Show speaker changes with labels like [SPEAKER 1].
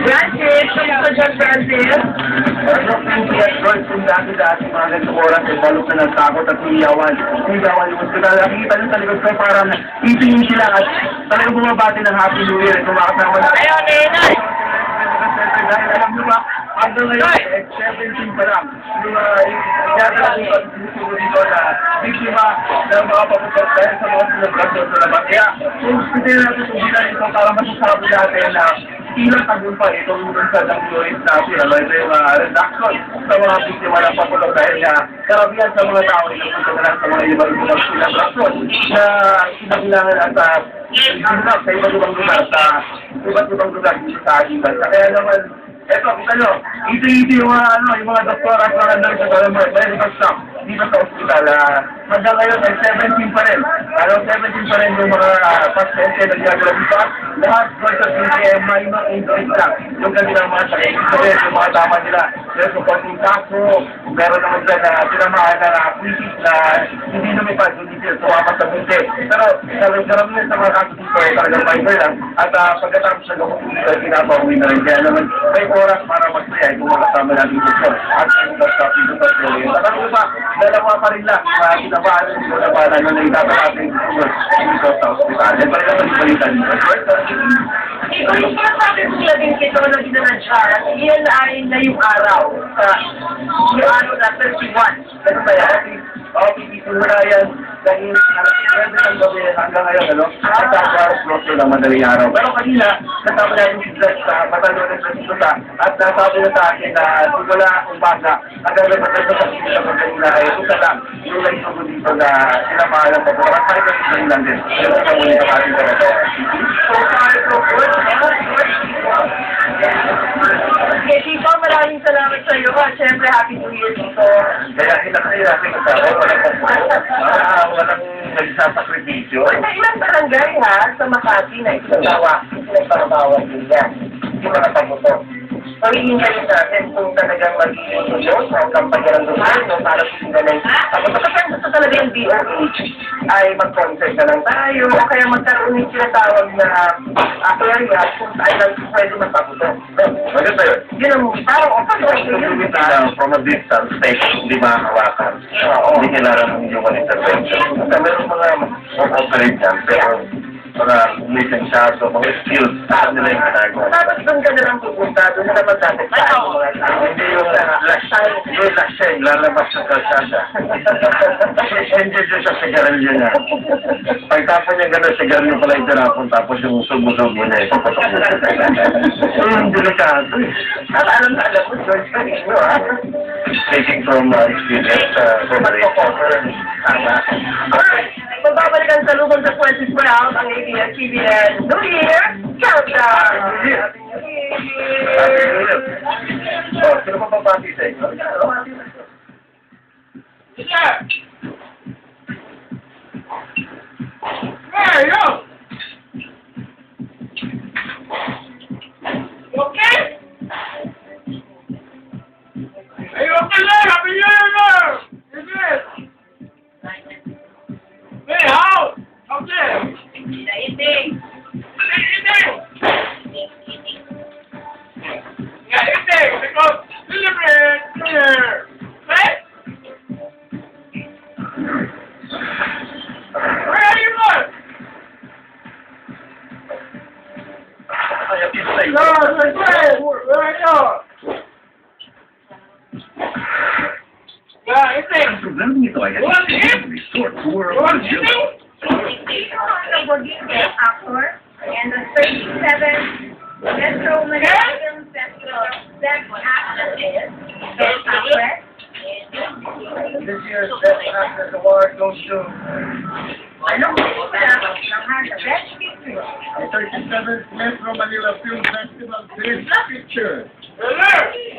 [SPEAKER 1] Francis, kamusta dyan, Francis?
[SPEAKER 2] Kung dati-dati mga ganitong oras ay balok na nagtakot at hiyawan. Hiyawan yung hospital. Nakikita nyo sa likod ko parang itingin sila at talagang bumabati ng Happy New Year. Kumakasama na.
[SPEAKER 1] Ayaw, Nenay!
[SPEAKER 2] Dahil alam nyo ba, hanggang ngayon, 17 pa lang. Yung yata lang yung sinusunod dito na biktima ng mga paputot dahil sa mga selebrasyon sa labas. Kaya, kung hindi natin subilan ito para masasabi natin na ilang tagumpay itong sa ng Glorious na ito yung reduction sa mga biktima ng paputot dahil na karamihan sa mga tao ay napunta na lang sa mga ibang selebrasyon na sinabilangan at isinap sa iba't ibang lugar sa iba't ibang lugar dito sa ating bansa. Kaya naman, eto, kita nyo, ito yung mga doktor at mga nurses at mga medical staff dito sa ospital. Hanggang ngayon ay 17 pa rin. 17 pa rin yung mga pasyente na ginagawa dito. Lahat ay minor injuries lang. Yung kanilang mga sakit. Yung mga tama nila. Meron yung konting kaso. Meron naman dyan na tinamaan na activities na hindi lumipad. Hindi sila sumama sa bunti. Pero karamihan sa mga kaso dito ay talagang minor lang. At pagkatapos na gamot dito ay pinapauwi na rin. Kaya naman may oras para magsaya kung makasama natin dito. At yung staff dito sa Florida. At ba, dalawa pa rin lang. Kinabahan ng dito na para na naitatapasin dito sa ospital. Yan pa rin naman yung balita dito.
[SPEAKER 1] Yung sinasabi sila din ito na ginanadya, yan ay ngayong araw. Yung araw na 31.
[SPEAKER 2] Ano ba yan? Pipisimula yan dahil pwede ng gabi hanggang ngayon, ano? At tapos close ng madaling araw. Pero kanina, kasama natin si Dres sa Batalyones sa Sisuta at nasabi na sa akin na simula umaga hanggang na Batalyones sa Sisuta kung kanina ay isa lang yung naisugo dito na sinamahan po. At kahit na sila lang din. Yan ang kamulit ang ating talaga.
[SPEAKER 1] Okay, Tito, maraming salamat sa iyo. At syempre, Happy New Year, Tito.
[SPEAKER 2] Kaya kinakahirapin ko sa walang nagsasakripisyo.
[SPEAKER 1] Sa ilang barangay, ha, sa Makati na isinagpapawal din yan. Hindi mo nakamuto. Pag-iingayin natin kung talagang magiging tuloy ang kampanya ng gobyerno para singalay. Tapos kapag gusto talaga yung DOH ay mag-concert na lang tayo o kaya magkaroon yung sinatawag na area kung saan lang pwede magpaputo.
[SPEAKER 2] Maganda yun.
[SPEAKER 1] Yun ang parang opasyon yun.
[SPEAKER 2] From a distance, state, hindi makahawakan. Hindi kailangan ng human intervention. At meron mga operate yan, pero mga lisensyado, mga skills, saan nila yung ginagawa.
[SPEAKER 1] Tapos doon ka na lang pupunta, doon na naman dati tayo.
[SPEAKER 2] Hindi yung laseng, lalabas sa kalsada. Hindi siya sa sigarilyo niya. Pagtapon niya gano'n, sigarilyo pala yung tinapon, tapos yung subo-subo niya, ipapatok mo. Hindi delikado eh.
[SPEAKER 1] Alam na alam mo, George, kanino, ha?
[SPEAKER 2] Taking from experience, corporation.
[SPEAKER 1] Alright, magbabalikan sa lubong sa 2012 ang ABS-CBN New Year Countdown!
[SPEAKER 2] Happy New Year! Oh, sino pa papati sa inyo?
[SPEAKER 1] Yeah! Hey, yo! Okay? Are you okay there? Happy New Year, there! Is it? Hey, how? Okay. Eating. Eating. Yeah, eating. Because celebrate New Year. Right? Where are you going? No, where are you? Yeah, eating.
[SPEAKER 2] Problema nito ay resort tour of the children.
[SPEAKER 3] Actor and the 37th Metro Manila Film Festival Best Actress is Best Actress.
[SPEAKER 2] This year's Best Actress Award goes to
[SPEAKER 3] Anong pelikula ng hasa Best Picture?
[SPEAKER 2] the 37th Metro Manila Film Festival Best Picture.
[SPEAKER 1] Hello.